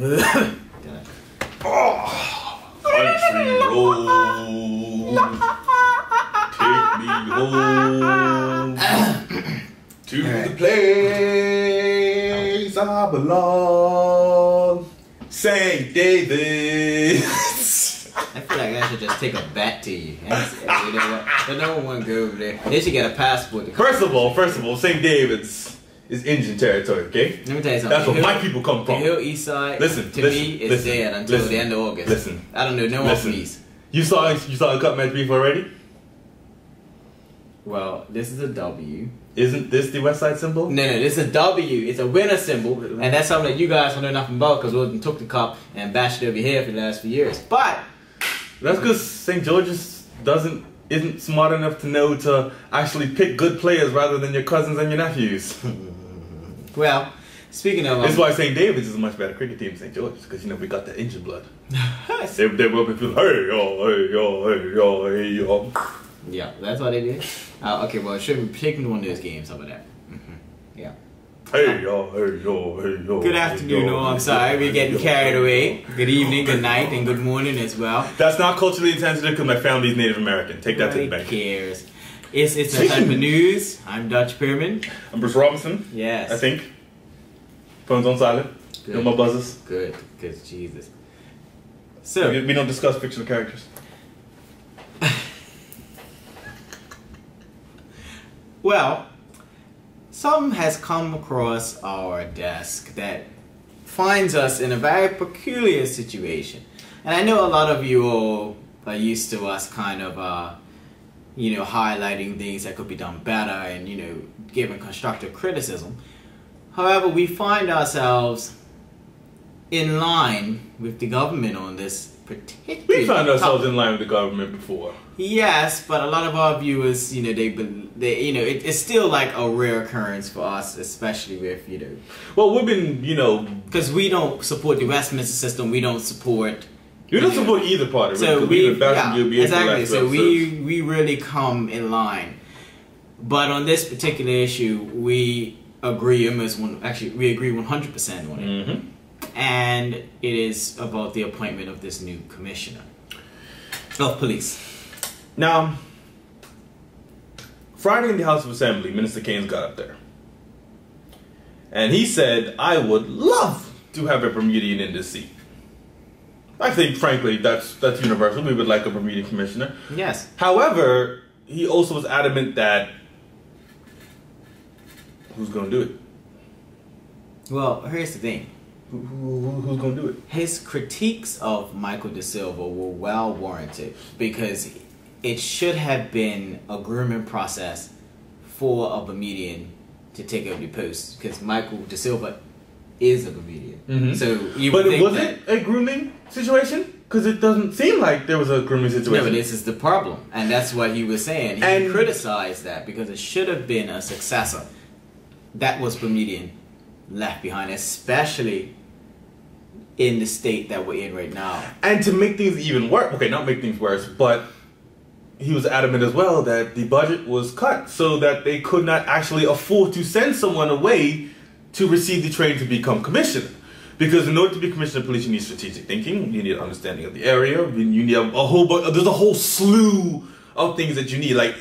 Country road, take me home to the place I belong, St. David. I feel like I should just take a bat to you. And say, you know what? But no one want to go over there. They should get a passport. To First of all, St. David's is Indian territory, okay? Let me tell you something. That's where my people come from. The Hill East Side, me, is dead until the end of August. Listen. I don't know no one from East. You saw the cut match beef already? Well, this is a W. Isn't this the West Side symbol? No, this is a W. It's a winner symbol, and that's something that you guys don't know nothing about because we took the cup and bashed it over here for the last few years. But that's because St. George's isn't smart enough to know to actually pick good players rather than your cousins and your nephews. Well, speaking of... This is why St. David's is a much better cricket team than St. George's, because, you know, we got the Indian blood. they will be feeling, hey, yo, hey, yo, hey, yo, hey, yo. Yeah, that's what they did. Okay, well, it shouldn't be picking one of those games. How about that? Yeah. Hey, yo, hey, yo, hey, yo. Good afternoon, no, I'm sorry. We're getting carried away. Good evening, good night, and good morning as well. That's not culturally insensitive because my family is Native American. Take that to the bank. Who cares? It's the type of news. I'm Dutch Pyramid. I'm Bruce Robinson. Yes. I think. Phone's on silent. Good. No more buzzers. Good, because Jesus. So we don't discuss fictional characters. Well, something has come across our desk that finds us in a very peculiar situation. And I know a lot of you all are used to us kind of, you know, highlighting things that could be done better and, you know, giving constructive criticism. However, we find ourselves in line with the government on this particular We found ourselves in line with the government before. Yes, but a lot of our viewers, you know, they you know, it's still like a rare occurrence for us, especially with, you know. Well, we've been, you know, because we don't support the Westminster system, we don't support. You don't support either party. So exactly. So we really come in line, but on this particular issue, we agree almost we agree 100% on it, and it is about the appointment of this new commissioner of police. Now, Friday in the House of Assembly, Minister Keynes got up there. And he said, I would love to have a Bermudian in this seat. I think, frankly, that's universal. We would like a Bermudian commissioner. Yes. However, he also was adamant that who's going to do it? Well, here's the thing. Who's going to do it? His critiques of Michael De Silva were well warranted because it should have been a grooming process for a Bermudian to take over the post, because Michael De Silva is a Bermudian. So you would think was it a grooming situation? Because it doesn't seem like there was a grooming situation. No, but this is the problem, and that's what he was saying. He criticized that because it should have been a successor that was Bermudian left behind, especially in the state that we're in right now. And to make things even worse, okay, not make things worse, but he was adamant as well that the budget was cut so that they could not actually afford to send someone away to receive the training to become commissioner. Because in order to be commissioner of police, you need strategic thinking, you need understanding of the area, you need a whole there's a whole slew of things that you need. Like,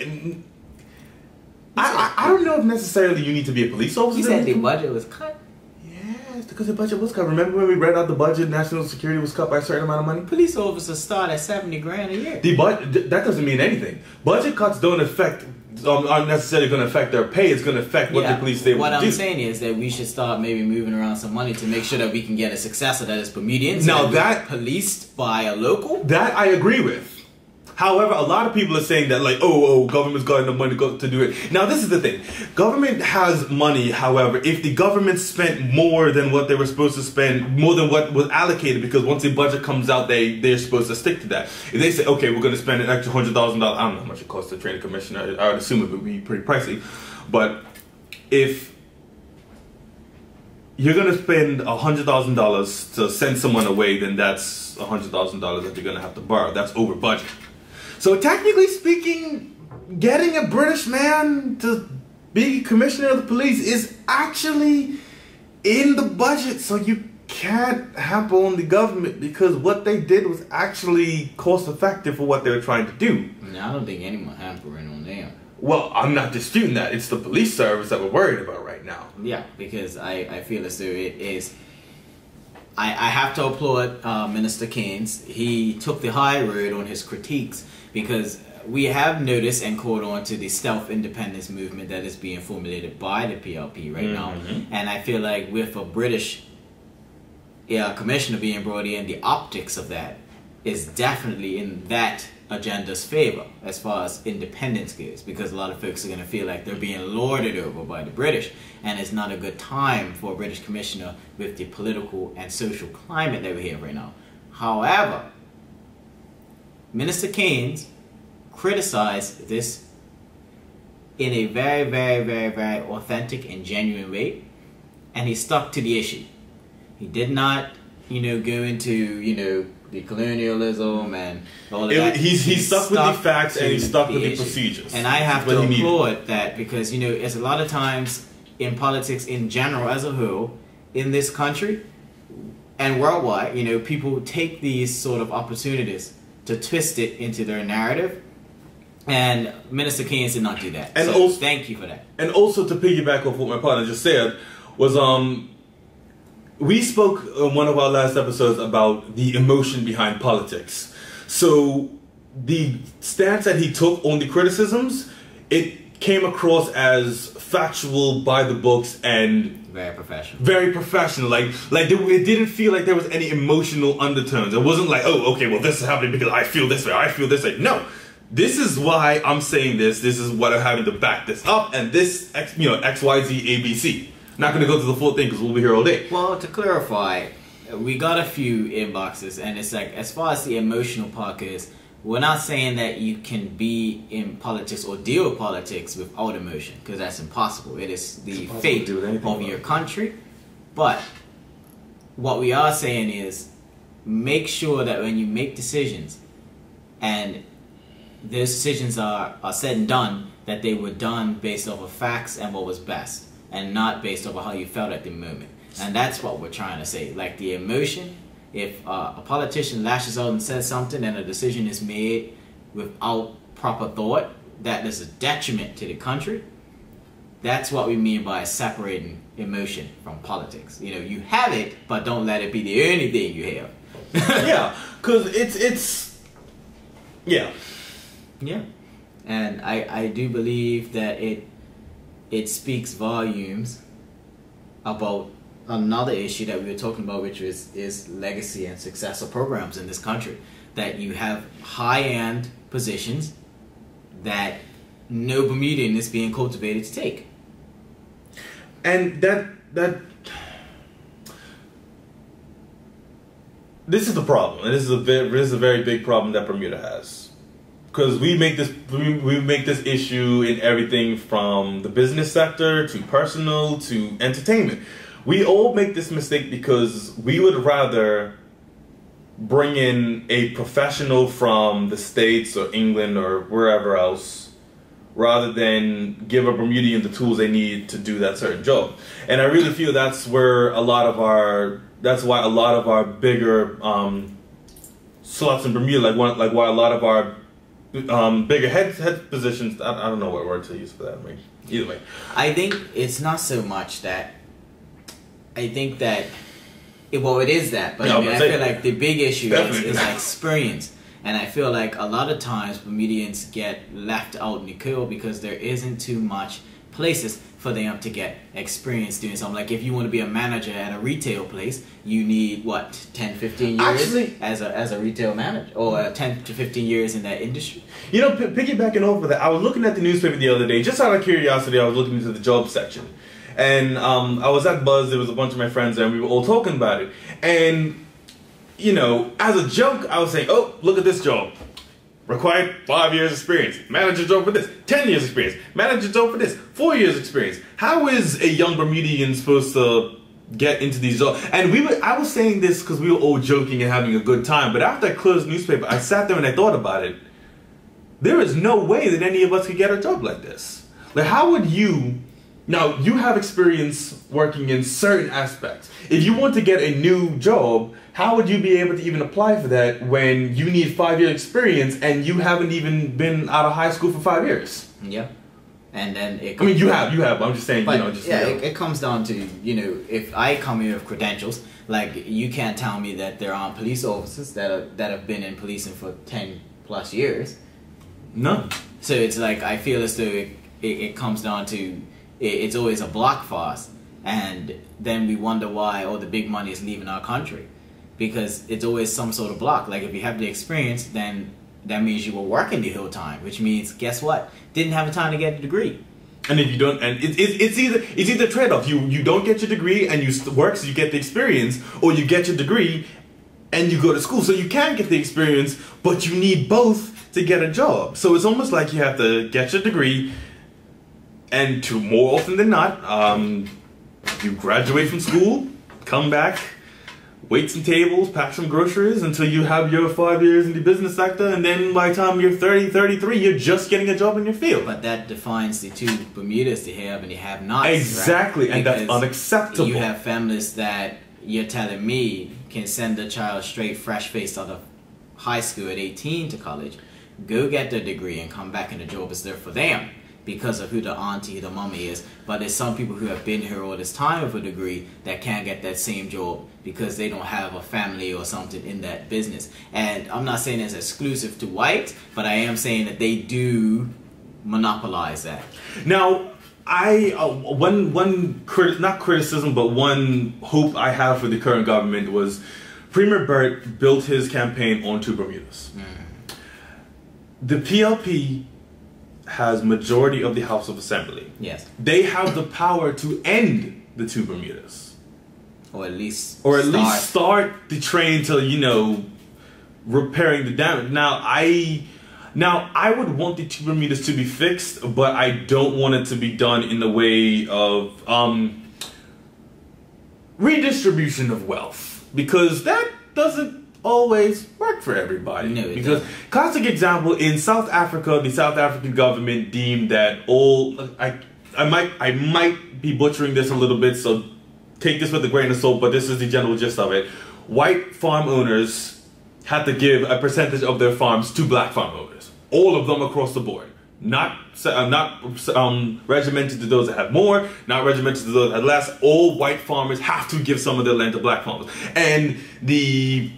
I don't know if necessarily you need to be a police officer. You said the budget was cut? Yes, because the budget was cut. Remember when we read out the budget, national security was cut by a certain amount of money? Police officers start at $70 grand a year. The that doesn't mean anything. Budget cuts don't affect, aren't necessarily going to affect their pay. It's going to affect what the police they What do. I'm saying is that we should start maybe moving around some money to make sure that we can get a successor that is Bermudian. Now that policed by a local. That I agree with. However, a lot of people are saying that, like, oh, government's got enough money to do it. Now, this is the thing. Government has money, however, if the government spent more than what they were supposed to spend, more than what was allocated, because once the budget comes out, they're supposed to stick to that. If they say, okay, we're going to spend an extra $100,000, I don't know how much it costs to train a commissioner. I would assume it would be pretty pricey. But if you're going to spend $100,000 to send someone away, then that's $100,000 that you're going to have to borrow. That's over budget. So technically speaking, getting a British man to be commissioner of the police is actually in the budget. So you can't hamper on the government because what they did was actually cost effective for what they were trying to do. No, I don't think anyone hampering on them. Well, I'm not disputing that. It's the police service that we're worried about right now. Yeah, because I feel as though it is. I have to applaud Minister Keynes. He took the high road on his critiques because we have noticed and caught on to the stealth independence movement that is being formulated by the PLP right now. And I feel like with a British commissioner being brought in, the optics of that is definitely in that agenda's favor as far as independence goes, because a lot of folks are going to feel like they're being lorded over by the British, and it's not a good time for a British commissioner with the political and social climate that we have right now. However, Minister Keynes criticized this in a very, very, very, very authentic and genuine way, and he stuck to the issue. He did not, go into, the colonialism and all of that. He stuck with the facts and he stuck with the procedures. And I have to applaud that because, it's a lot of times in politics in general as a whole, in this country and worldwide, people take these sort of opportunities to twist it into their narrative. And Minister Keynes did not do that. And so also, thank you for that. And also to piggyback off what my partner just said was we spoke in one of our last episodes about the emotion behind politics. So the stance that he took on the criticisms, it came across as factual, by the books, and very professional. Very professional. It didn't feel like there was any emotional undertones. It wasn't like, oh, okay, well, this is happening because I feel this way, I feel this way. No. This is why I'm saying this. This is what I'm having to back this up, and this, X, Y, Z, A, B, C. Not going to go through the full thing because we'll be here all day. Well, to clarify, we got a few inboxes, and it's like, as far as the emotional part goes, we're not saying that you can be in politics or deal with politics without emotion, because that's impossible. It is the fate of your country. But what we are saying is, make sure that when you make decisions, and those decisions are said and done, that they were done based off of facts and what was best, and not based off of how you felt at the moment. And that's what we're trying to say. Like the emotion, if a politician lashes out and says something and a decision is made without proper thought, that is a detriment to the country. That's what we mean by separating emotion from politics. You have it, but don't let it be the only thing you have. Yeah, because it's yeah. Yeah. And I do believe that it speaks volumes about another issue that we were talking about, which is legacy and successor programs in this country. That you have high-end positions that no Bermudian is being cultivated to take. And that this is the problem, and this is a very big problem that Bermuda has. Because we make this issue in everything from the business sector to personal to entertainment. We all make this mistake because we would rather bring in a professional from the States or England or wherever else, rather than give a Bermudian the tools they need to do that certain job. And I really feel that's why a lot of our bigger slots in Bermuda, like why a lot of our bigger head positions. I don't know what word to use for that. Either way, I think it's not so much that. I think that, it is that, but I feel like the big issue is experience, and I feel like a lot of times Bermudians get left out in the cold because there isn't too much places for them to get experience doing something. Like if you want to be a manager at a retail place, you need what, 10, 15 years actually, as a retail manager, or 10 to 15 years in that industry. Piggybacking over that, I was looking at the newspaper the other day, just out of curiosity. I was looking into the job section, and I was at Buzz. There was a bunch of my friends there, and we were all talking about it. And as a joke, I was saying, "Oh, look at this job. Required 5 years experience. Manager job for this. 10 years experience. Manager job for this. 4 years experience." How is a young Bermudian supposed to get into these jobs? And I was saying this because we were all joking and having a good time. But after I closed the newspaper, I sat there and I thought about it. There is no way that any of us could get a job like this. Like, how would you Now, you have experience working in certain aspects. If you want to get a new job, how would you be able to even apply for that when you need 5-year experience and you haven't even been out of high school for 5 years? Yeah. And then I mean, you have. I'm just saying, but, you know, just yeah, you know. it comes down to, you know, if I come here with credentials, like you can't tell me that there aren't police officers that have been in policing for 10 plus years. No. So it's like I feel as though it comes down to it's always a block for us, and then we wonder why all the big money is leaving our country, because it's always some sort of block. Like if you have the experience, then that means you were working the whole time, which means guess what? Didn't have the time to get a degree. And if you don't, and it's either trade-off. You don't get your degree and you work, so you get the experience, or you get your degree and you go to school, so you can get the experience, but you need both to get a job. So it's almost like you have to get your degree, and to more often than not, you graduate from school, come back, wait some tables, pack some groceries until you have your 5 years in the business sector, and then by the time you're 30, 33, you're just getting a job in your field. But that defines the two Bermudas, the have and the have-nots. Exactly, right? And Because that's unacceptable. You have families that you're telling me can send a child straight, fresh-faced out of high school at 18 to college, go get their degree and come back and the job is there for them, because of who the auntie, the mommy is. But there's some people who have been here all this time with a degree that can't get that same job because they don't have a family or something in that business. And I'm not saying it's exclusive to white, but I am saying that they do monopolize that. Now, not criticism, but one hope I have for the current government was Premier Burt built his campaign on two Bermudas. The PLP has majority of the House of Assembly. Yes. They have the power to end the two Bermudas. Or at least start the train to, you know, repairing the damage. Now I would want the two Bermudas to be fixed, but I don't want it to be done in the way of redistribution of wealth, because that doesn't always work for everybody. No, it because doesn't. Classic example, in South Africa, the South African government deemed that I might be butchering this a little bit, so take this with a grain of salt, but this is the general gist of it. White farm owners had to give a percentage of their farms to black farm owners. All of them across the board. Not regimented to those that have more, not regimented to those that have less. All white farmers have to give some of their land to black farmers. And the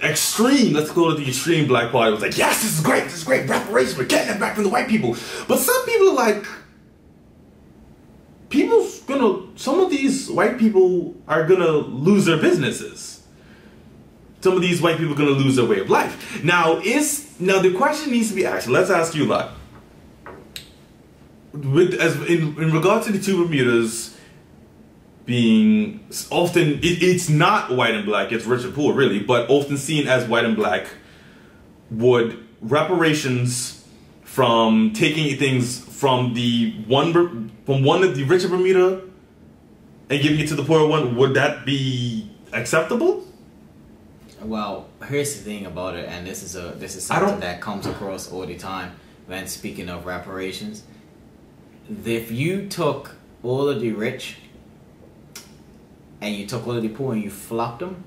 extreme, let's call it the extreme black party, was like, yes, this is great, reparations, we're getting it back from the white people. But some people are like, some of these white people are gonna lose their businesses. Some of these white people are gonna lose their way of life. Now the question needs to be asked. Let's ask you a lot. In regard to the two Bermudas being often, it's not white and black, it's rich and poor really, but often seen as white and black, would reparations from taking things from one of the richer Bermuda and giving it to the poorer one, would that be acceptable? Well, here's the thing about it, and this is something that comes across all the time when speaking of reparations. If you took all of the rich and you took all of the poor and you flopped them,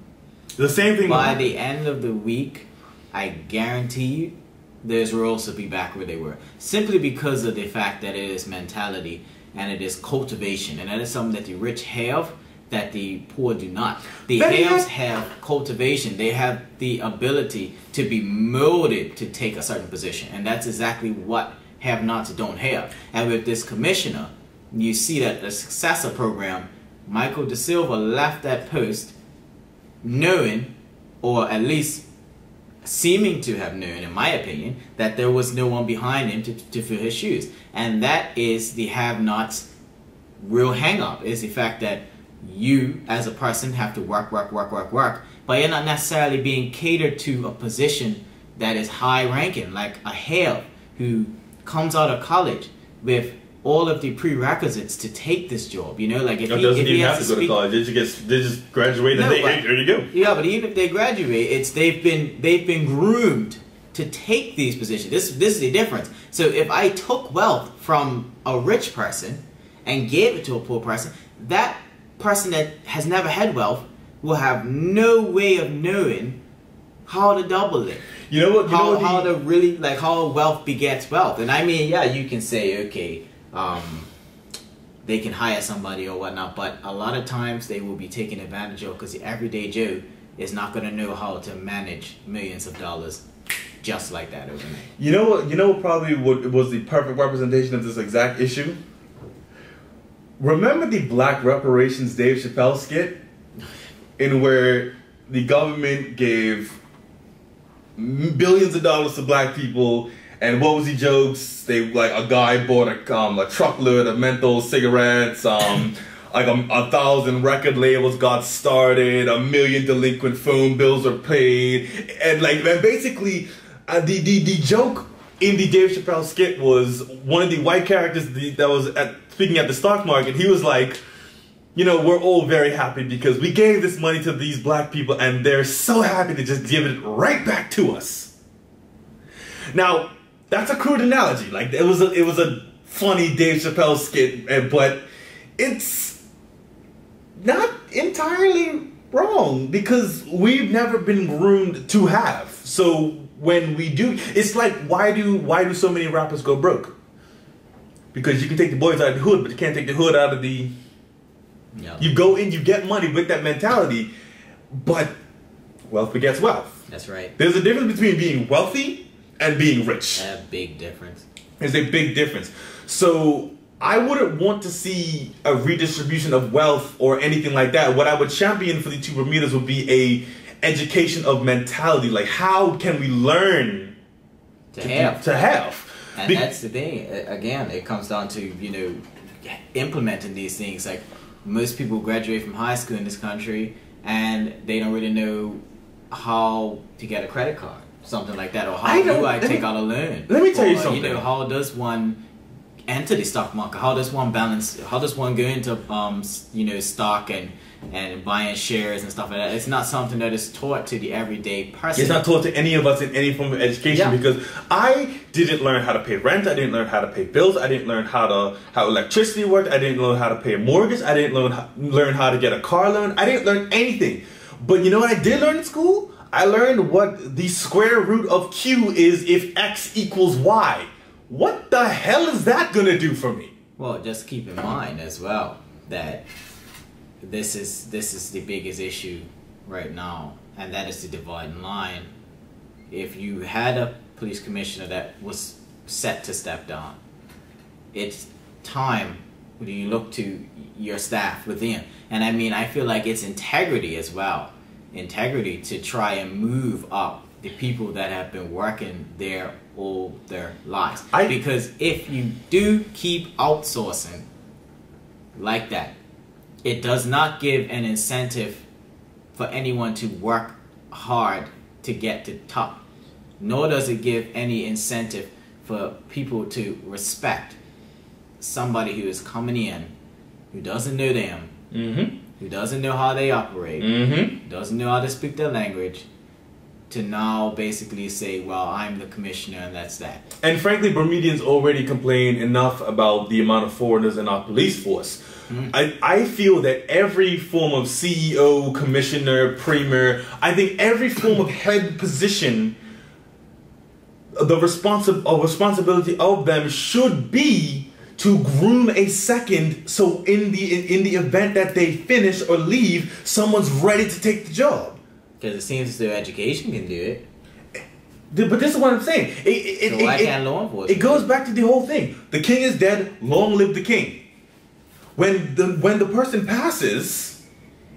the same thing by the end of the week, I guarantee you those rolls will be back where they were, simply because of the fact that it is mentality and it is cultivation, and that is something that the rich have that the poor do not. The haves have cultivation. They have the ability to be molded to take a certain position, and that's exactly what have-nots don't have. And with this commissioner, you see that the successor program, Michael De Silva left that post knowing, or at least seeming to have known, in my opinion, that there was no one behind him to fill his shoes. And that is the have-nots' real hang-up, is the fact that you as a person have to work, but you're not necessarily being catered to a position that is high-ranking, like a have who comes out of college with all of the prerequisites to take this job. You know, like if doesn't he even has have to to go to college. They just graduate and there you go. Yeah, but even if they graduate, they've been groomed to take these positions. This is the difference. So if I took wealth from a rich person and gave it to a poor person, that person that has never had wealth will have no way of knowing how to double it. You know what? How to really, like, how wealth begets wealth. And I mean, yeah, you can say, okay, they can hire somebody or whatnot, but a lot of times they will be taken advantage of because the everyday Joe is not going to know how to manage millions of dollars just like that overnight. You know what? You know what probably was the perfect representation of this exact issue? Remember the Black Reparations Dave Chappelle skit, in where the government gave billions of dollars to black people, and what was he jokes? They, like, a guy bought a truckload of menthol cigarettes, like 1,000 record labels got started, 1 million delinquent phone bills are paid, and basically the joke in the Dave Chappelle skit was one of the white characters that was speaking at the stock market. He was like, you know, we're all very happy because we gave this money to these black people and they're so happy to just give it right back to us. Now, that's a crude analogy. Like, it was a funny Dave Chappelle skit, but it's not entirely wrong because we've never been groomed to have. So when we do, it's like, why do so many rappers go broke? Because you can take the boys out of the hood, but you can't take the hood out of the... Yep. You go in, you get money with that mentality, but wealth begets wealth. That's right. There's a difference between being wealthy and being rich. A big difference. There's a big difference. So I wouldn't want to see a redistribution of wealth or anything like that. What I would champion for the two Bermudas would be a education of mentality. Like, how can we learn to have? And that's the thing. Again, it comes down to, you know, implementing these things. Like, most people graduate from high school in this country and they don't really know how to get a credit card, something like that, or how do I take out a loan? Let me tell you something. You know, how does one enter the stock market? How does one balance? How does one go into you know, stock and buying shares and stuff like that? It's not something that is taught to the everyday person. It's not taught to any of us in any form of education, because I didn't learn how to pay rent. I didn't learn how to pay bills. I didn't learn how electricity worked. I didn't learn how to pay a mortgage. I didn't learn how to get a car loan. I didn't learn anything. But you know what I did learn in school? I learned what the square root of Q is if X equals Y. What the hell is that gonna do for me? Well, just keep in mind as well that this is the biggest issue right now, and that is the dividing line. If you had a police commissioner that was set to step down, it's time when you look to your staff within. And I mean, I feel like it's integrity as well. Integrity to try and move up the people that have been working there all their lives. Because if you do keep outsourcing like that, it does not give an incentive for anyone to work hard to get to the top. Nor does it give any incentive for people to respect somebody who is coming in, who doesn't know them, who doesn't know how they operate, doesn't know how to speak their language, to now basically say, well, I'm the commissioner and that's that. And frankly, Bermudians already complain enough about the amount of foreigners in our police force. I feel that every form of CEO, commissioner, premier, I think every form of head position, the responsibility of them should be to groom a second, so in the event that they finish or leave, someone's ready to take the job. Because it seems as though education can do it. But this is what I'm saying. So why can't law enforcement? It goes back to the whole thing. The king is dead, long live the king. When the person passes,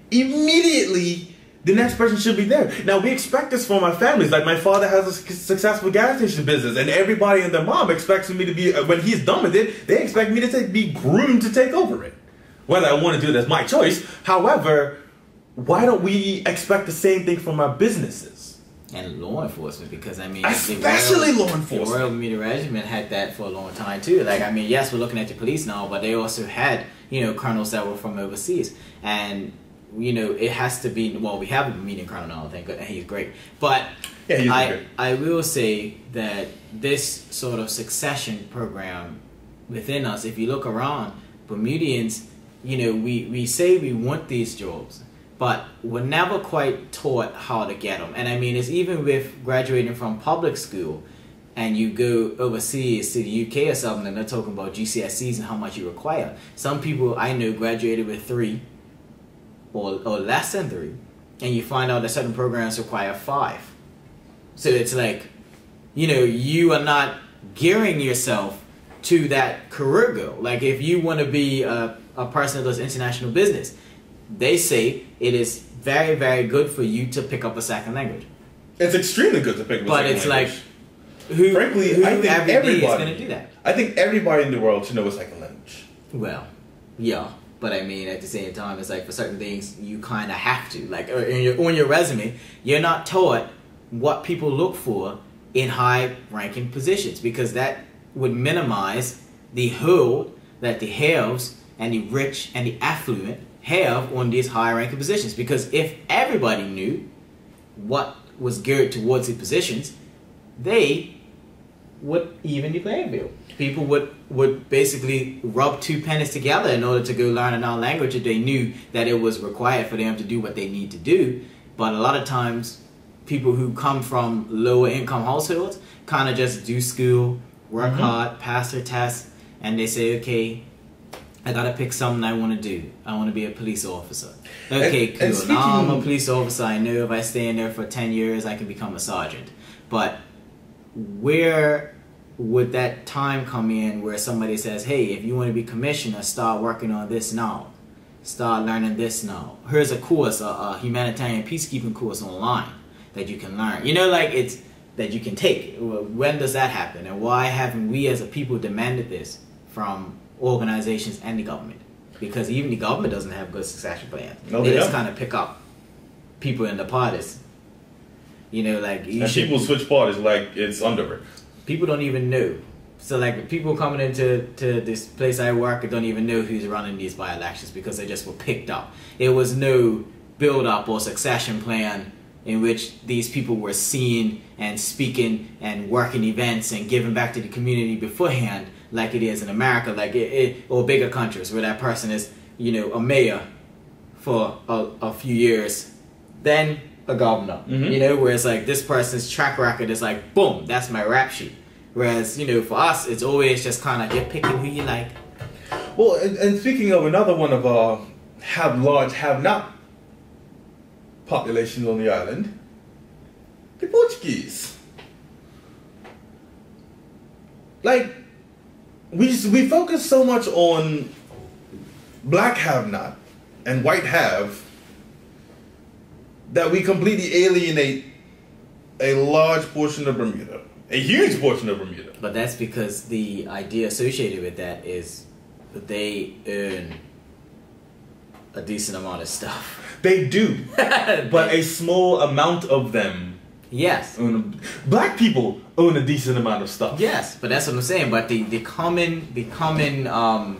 immediately the next person should be there. Now, we expect this from our families. Like, my father has a successful gas station business, and everybody and their mom expects me to be, when he's done with it, they expect me to be groomed to take over it. Whether I want to do it, that's my choice. However, why don't we expect the same thing from our businesses? And law enforcement, because I mean, especially law enforcement. The Royal Bermuda Regiment had that for a long time too. Like, I mean, yes, we're looking at the police now, but they also had, you know, colonels that were from overseas. And, you know, it has to be, well, we have a Bermudian colonel now, I think, and he's great. But yeah, I will say that this sort of succession program within us, if you look around, Bermudians, we say we want these jobs, but we're never quite taught how to get them. And I mean, it's even with graduating from public school and you go overseas to the UK or something and they're talking about GCSEs and how much you require. Some people I know graduated with 3 or less than 3, and you find out that certain programs require 5. So it's like, you are not gearing yourself to that career goal. Like if you want to be a person that does international business, they say it is very, very good for you to pick up a second language. It's extremely good to pick up a second language. But it's like, who I think everybody is going to do that? I think everybody in the world should know a second language. Well, yeah. But I mean, at the same time, it's like for certain things, you kind of have to. Like on your resume, you're not taught what people look for in high-ranking positions, because that would minimize the hold that the haves and the rich and the affluent have on these high-ranking positions. Because if everybody knew what was geared towards the positions, they would even the playing field. People would basically rub 2 pennies together in order to go learn another language if they knew that it was required for them to do what they need to do. But a lot of times, people who come from lower income households kind of just do school, work hard, pass their tests, and they say, okay, I gotta pick something I want to do. I want to be a police officer. Okay, cool. Now I'm a police officer. I know if I stay in there for 10 years, I can become a sergeant. But where would that time come in where somebody says, hey, if you want to be commissioner, start working on this now. Start learning this now. Here's a course, a humanitarian peacekeeping course online that you can learn. It's that you can take. When does that happen? And why haven't we as a people demanded this from organizations and the government? Because even the government doesn't have good succession plans. No, they just kind of pick up people in the parties. People switch parties like it's underwear. People don't even know. So like people coming into this place I work don't even know who's running these by-elections because they just were picked up. It was no build-up or succession plan in which these people were seen and speaking and working events and giving back to the community beforehand, like it is in America, or bigger countries where that person is, a mayor for a few years, then a governor, where it's like this person's track record is like, boom, that's my rap sheet. Whereas, for us, it's always just kind of, you're picking who you like. Well, and speaking of another one of our have-not population on the island, the Portuguese. Like, we focus so much on black have-not and white have that we completely alienate a large portion of Bermuda. A huge portion of Bermuda. But that's because the idea associated with that is that they earn a decent amount of stuff. They do. But a small amount of them. Yes. Black people own a decent amount of stuff. Yes, but that's what I'm saying. But the common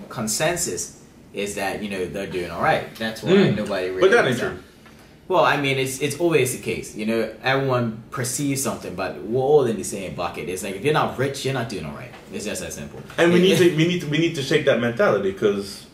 consensus is that, they're doing all right. That's why nobody really... But that ain't true. Well, I mean, it's always the case. Everyone perceives something, but we're all in the same bucket. It's like if you're not rich, you're not doing all right. It's just that simple. And we need to shake that mentality because,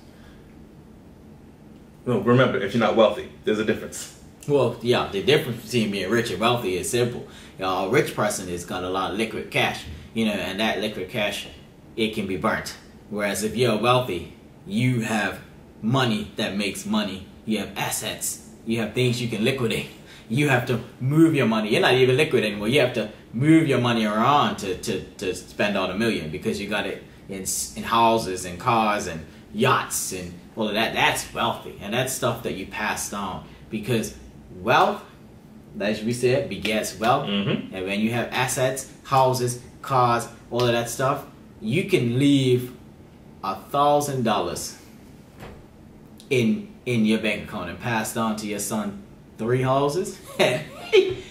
remember, if you're not wealthy, there's a difference. Well, yeah, the difference between being rich and wealthy is simple. A rich person has got a lot of liquid cash, and that liquid cash, it can be burnt. Whereas if you're wealthy, you have money that makes money. You have assets. You have things you can liquidate. You have to move your money. You're not even liquid anymore. You have to move your money around to spend all the million because you got it in houses and cars and yachts and all of that. That's wealthy. And that's stuff that you passed on because wealth, as we said, begets wealth. And when you have assets, houses, cars, all of that stuff, you can leave $1,000 in your bank account and passed on to your son 3 houses, and he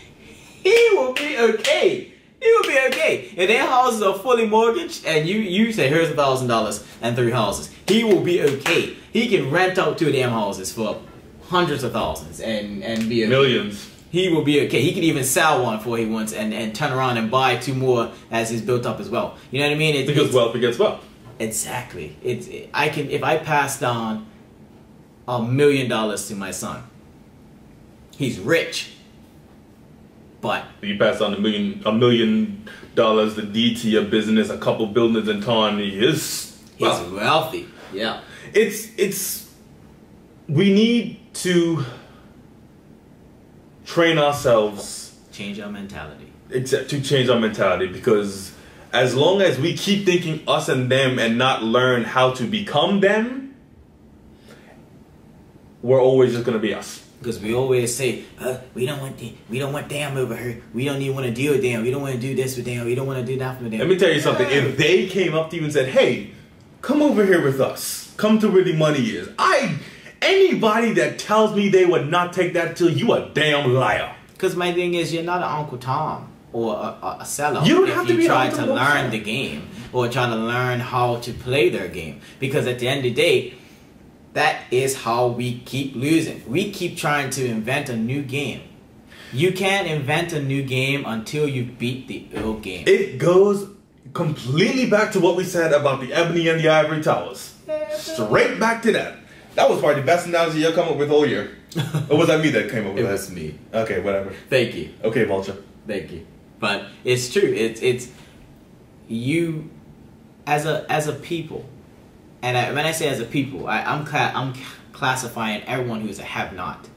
will be okay. He will be okay. If their houses are fully mortgaged and you say here's $1,000 and 3 houses, he will be okay. He can rent out 2 of them houses for hundreds of thousands and be okay. Millions. He will be okay. He could even sell one for he wants and turn around and buy 2 more as he's built up as well. You know what I mean? Because wealth begets wealth. Exactly. I can, if I pass down $1 million to my son, he's rich. But you pass on $1 million, the deed to your business, a couple buildings in town, he's wealthy. Yeah. We need to train ourselves. Change our mentality. To change our mentality, because as long as we keep thinking us and them and not learn how to become them, we're always just gonna be us. Because we always say, we don't want them over here. We don't even want to deal with them. We don't want to do this with them. We don't want to do that with them. Let me tell you something. If they came up to you and said, "Hey, come over here with us. Come to where the money is," anybody that tells me they would not take that till you a damn liar. Because my thing is, you're not an Uncle Tom or a seller. You don't have to be try to learn the game or try to learn how to play their game. Because at the end of the day, that is how we keep losing. We keep trying to invent a new game. You can't invent a new game until you beat the old game. It goes completely back to what we said about the ebony and the ivory towers. Straight back to that. That was probably the best analogy you'll come up with all year. Or was that me that came up with that? It was me. Okay, whatever. Thank you. Okay, Vulture. Thank you. But it's true. It's you as a people, and when I say as a people, I'm classifying everyone who's a have-not,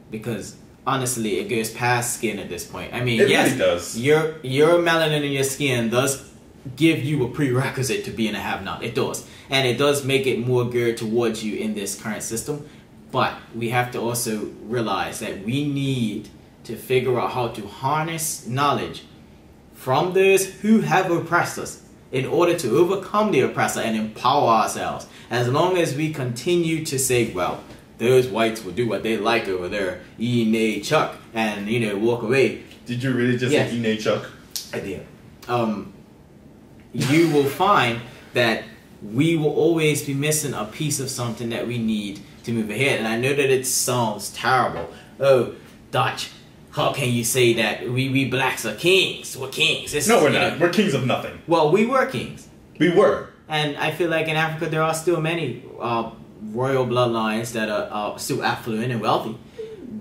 because honestly, it goes past skin at this point. I mean, it yes, really does. Your melanin in your skin does give you a prerequisite to being a have-not. It does, and it does make it more geared towards you in this current system. But we have to also realize that we need to figure out how to harness knowledge from those who have oppressed us in order to overcome the oppressor and empower ourselves. As long as we continue to say, well, those whites will do what they like over there, eat Chuck, and walk away. Did you really just say eat Chuck? I did. You will find that we will always be missing a piece of something that we need to move ahead. And I know that it sounds terrible. Oh, Dutch, how can you say that we blacks are kings? We're kings. No, we're not. We're kings of nothing. Well, we were kings. We were. And I feel like in Africa there are still many royal bloodlines that are still affluent and wealthy.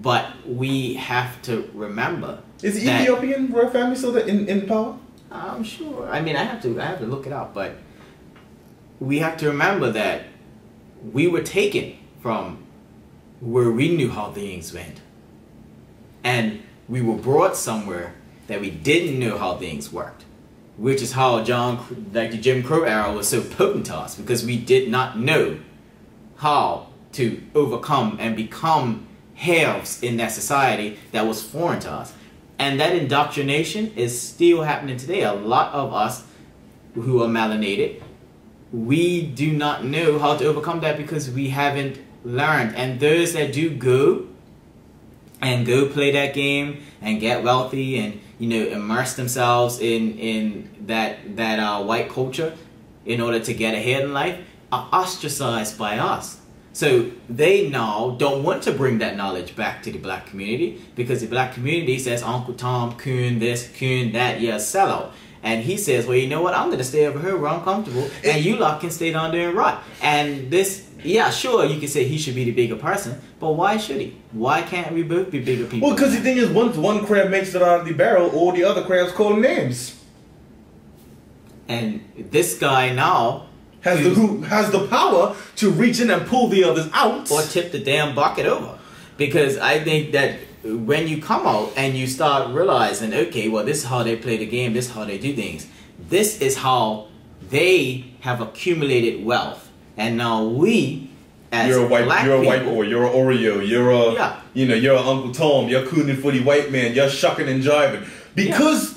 But we have to remember. Is the Ethiopian royal family still in power? I'm sure. I mean, I have to look it up, but we have to remember that we were taken from where we knew how things went, and we were brought somewhere that we didn't know how things worked, which is how the Jim Crow era was so potent to us, because we did not know how to overcome and become halves in that society that was foreign to us. And that indoctrination is still happening today. A lot of us who are melanated, we do not know how to overcome that because we haven't learned. And those that do go play that game and get wealthy and immerse themselves in that white culture in order to get ahead in life are ostracized by us. So they now don't want to bring that knowledge back to the black community, because the black community says Uncle Tom, coon this, coon that, you're a sellout. And he says, well, you know what, I'm going to stay over here where I'm comfortable, and you lot can stay down there and rot. And this, yeah, sure, you can say he should be the bigger person, but why should he? Why can't we both be bigger people? Well, because the thing is, once one crab makes it out of the barrel, all the other crabs call him names. And this guy now has the power to reach in and pull the others out. Or tip the damn bucket over. Because I think that when you come out and you start realizing, okay, well, this is how they play the game, this is how they do things, this is how they have accumulated wealth. And now we, as you're a white people, boy, you're an Oreo, you're an Uncle Tom, you're cooning for the white man, you're shucking and jiving. Because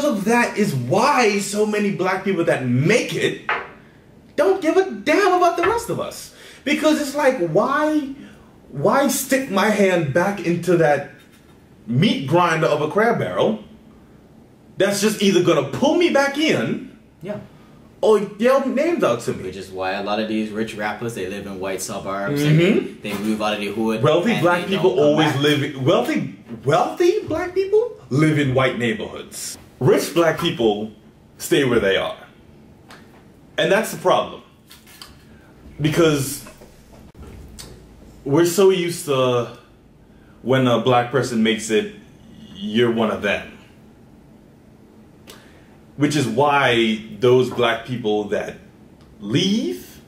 of that is why so many black people that make it don't give a damn about the rest of us. Because it's like, why stick my hand back into that meat grinder of a crab barrel that's just either gonna pull me back in, or yell names out to me? Which is why a lot of these rich rappers, they live in white suburbs, and they move out of the hood. Wealthy black people always live. Wealthy black people live in white neighborhoods. Rich black people stay where they are. And that's the problem. Because we're so used to when a black person makes it, you're one of them. Which is why those black people that leave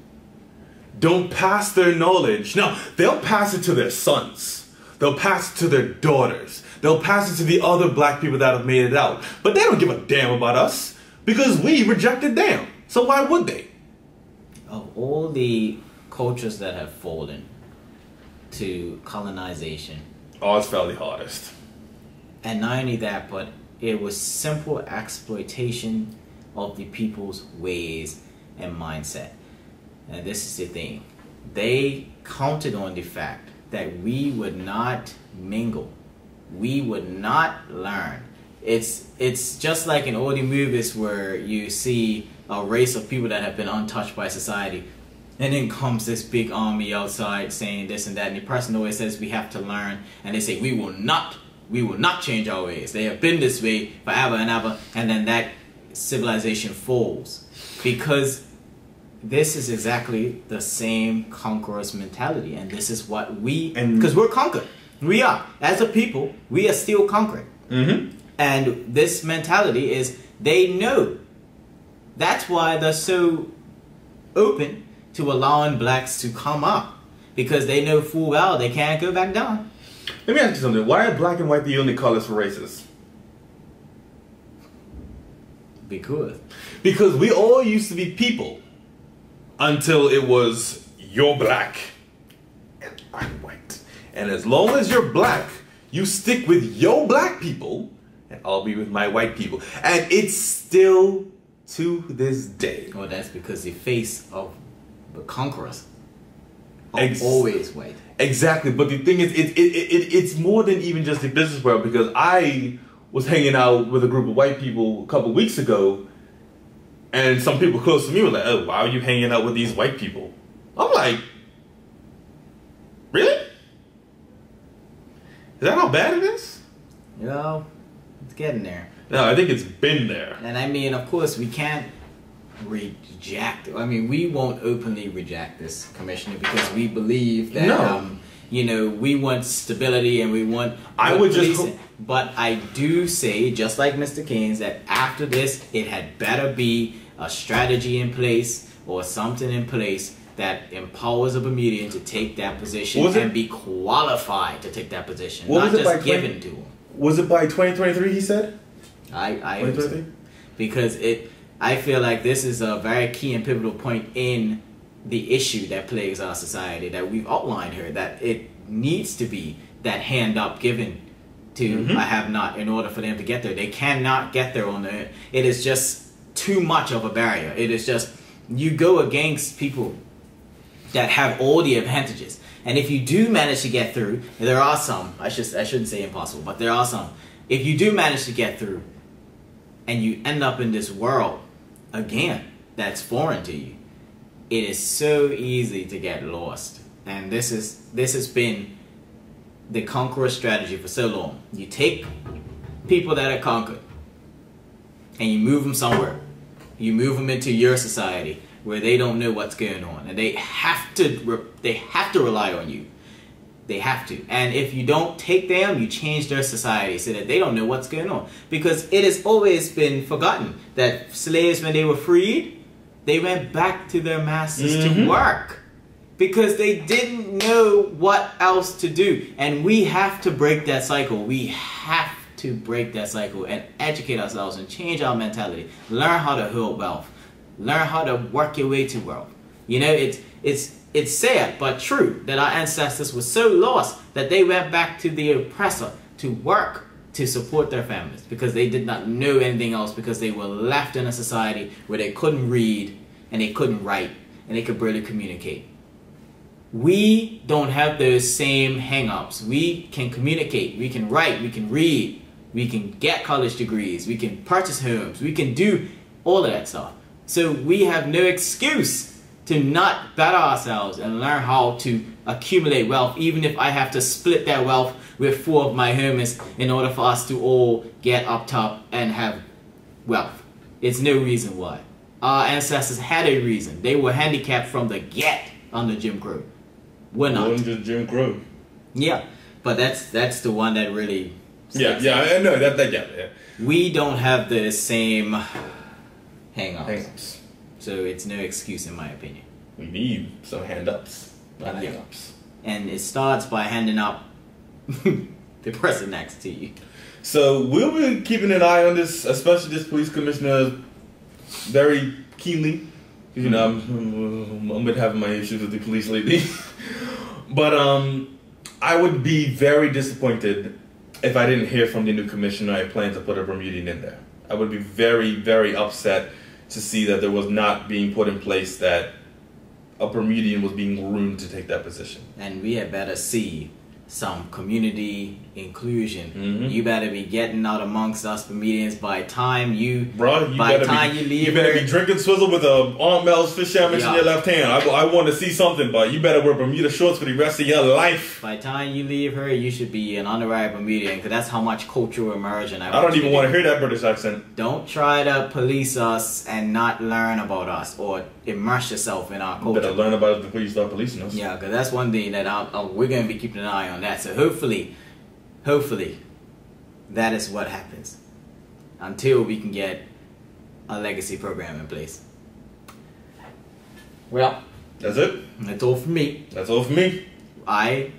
don't pass their knowledge. No, they'll pass it to their sons. They'll pass it to their daughters. They'll pass it to the other black people that have made it out. But they don't give a damn about us because we rejected them. So why would they? Of all the cultures that have fallen to colonization. Ours fell the hardest. And not only that, but it was simple exploitation of the people's ways and mindset. And this is the thing. They counted on the fact that we would not mingle. We would not learn. It's just like in all the movies where you see a race of people that have been untouched by society, and then comes this big army outside saying this and that, and the person always says we have to learn, and they say we will not change our ways. They have been this way forever and ever, and then that civilization falls. Because this is exactly the same conqueror's mentality, and this is what because we're conquered. We are. As a people, we are still conquered. Mm-hmm. And this mentality is, they know. That's why they're so open to allowing blacks to come up. Because they know full well they can't go back down. Let me ask you something. Why are black and white the only colors for races? Because we all used to be people until it was you're black and I'm white. And as long as you're black, you stick with your black people and I'll be with my white people. And it's still to this day. Well, that's because the face of the conquerors are always white. Exactly, but the thing is, it's more than even just the business world, because I was hanging out with a group of white people a couple weeks ago, and some people close to me were like, "Oh, why are you hanging out with these white people?" I'm like, really? Is that how bad it is? You know, it's getting there. No, I think it's been there. And I mean, of course, we can't reject. I mean, we won't openly reject this, Commissioner, because we believe that you know, we want stability and we want. But I do say, just like Mr. Keynes, that after this, it had better be a strategy in place or something in place that empowers a Bermudian to take that position and be qualified to take that position, not just given to him. Was it by 2023? He said. I because I feel like this is a very key and pivotal point in the issue that plagues our society that we've outlined here, that it needs to be that hand up given to a have-not in order for them to get there. They cannot get there on their own. It is just too much of a barrier. It is just, you go against people that have all the advantages. And if you do manage to get through, and there are some, I shouldn't say impossible, but there are some. If you do manage to get through and you end up in this world, again, that's foreign to you, it is so easy to get lost. And this has been the conqueror strategy for so long. You take people that are conquered and you move them somewhere. You move them into your society where they don't know what's going on, and they have to rely on you. They have to. And if you don't take them, you change their society so that they don't know what's going on. Because it has always been forgotten that slaves, when they were freed, they went back to their masters to work because they didn't know what else to do. And we have to break that cycle. We have to break that cycle and educate ourselves and change our mentality. Learn how to hold wealth. Learn how to work your way to wealth. You know, it's sad but true that our ancestors were so lost that they went back to the oppressor to work to support their families because they did not know anything else, because they were left in a society where they couldn't read and they couldn't write and they could barely communicate. We don't have those same hang-ups. We can communicate, we can write, we can read, we can get college degrees, we can purchase homes, we can do all of that stuff. So we have no excuse to not better ourselves and learn how to accumulate wealth, even if I have to split that wealth with 4 of my homies in order for us to all get up top and have wealth. It's no reason why. our ancestors had a reason. They were handicapped from the get under Jim Crow. We're not. Under Jim Crow. Yeah, but that's the one that really. Yeah, I know that. We don't have the same hang-ups. So it's no excuse in my opinion. We need some hand-ups, not hang-ups. And it starts by handing up the person next to you. So we'll be keeping an eye on this, especially this police commissioner, very keenly. You know, I'm been having my issues with the police lately. But I would be very disappointed if I didn't hear from the new commissioner I plan to put a Bermudian in there. I would be very, very upset to see that there was not being put in place that a Bermudian was being groomed to take that position. And we had better see some community inclusion. You better be getting out amongst us Bermudians by time you leave. You better be drinking swizzle with a Aunt Mel's fish sandwich in your left hand. I want to see something, but you better wear Bermuda shorts for the rest of your life. By the time you leave her, you should be an honorary Bermudian, because that's how much cultural immersion I don't even want to hear that British accent. Don't try to police us and not learn about us or immerse yourself in our culture. You better learn about it before you start policing us. Yeah, because that's one thing that we're going to be keeping an eye on that. So hopefully, that is what happens until we can get a legacy program in place. Well, that's it. That's all for me. That's all for me. I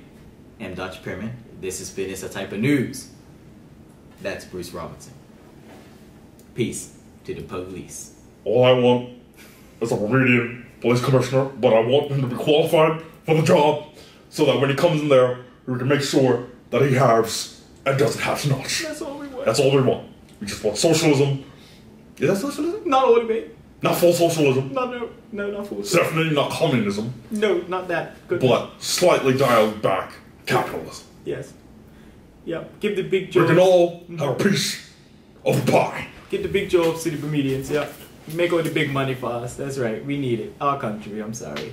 am Dutch Perman. This has been It's a Type of News. That's Bruce Robinson. Peace to the police. All I want is a Bermudian police commissioner, but I want him to be qualified for the job so that when he comes in there, we can make sure that he has and doesn't have snotch. That's all we want. That's all we want. We just want socialism. Is that socialism? Not all of it. Not full socialism. No, not full socialism. Definitely not communism. No, not that. Good. But slightly dialed back capitalism. Yes. Yeah. Give the big jobs. We can all have a piece of the pie. Give the big jobs to the Bermudians. Yeah. Make all the big money for us. That's right. We need it. Our country. I'm sorry.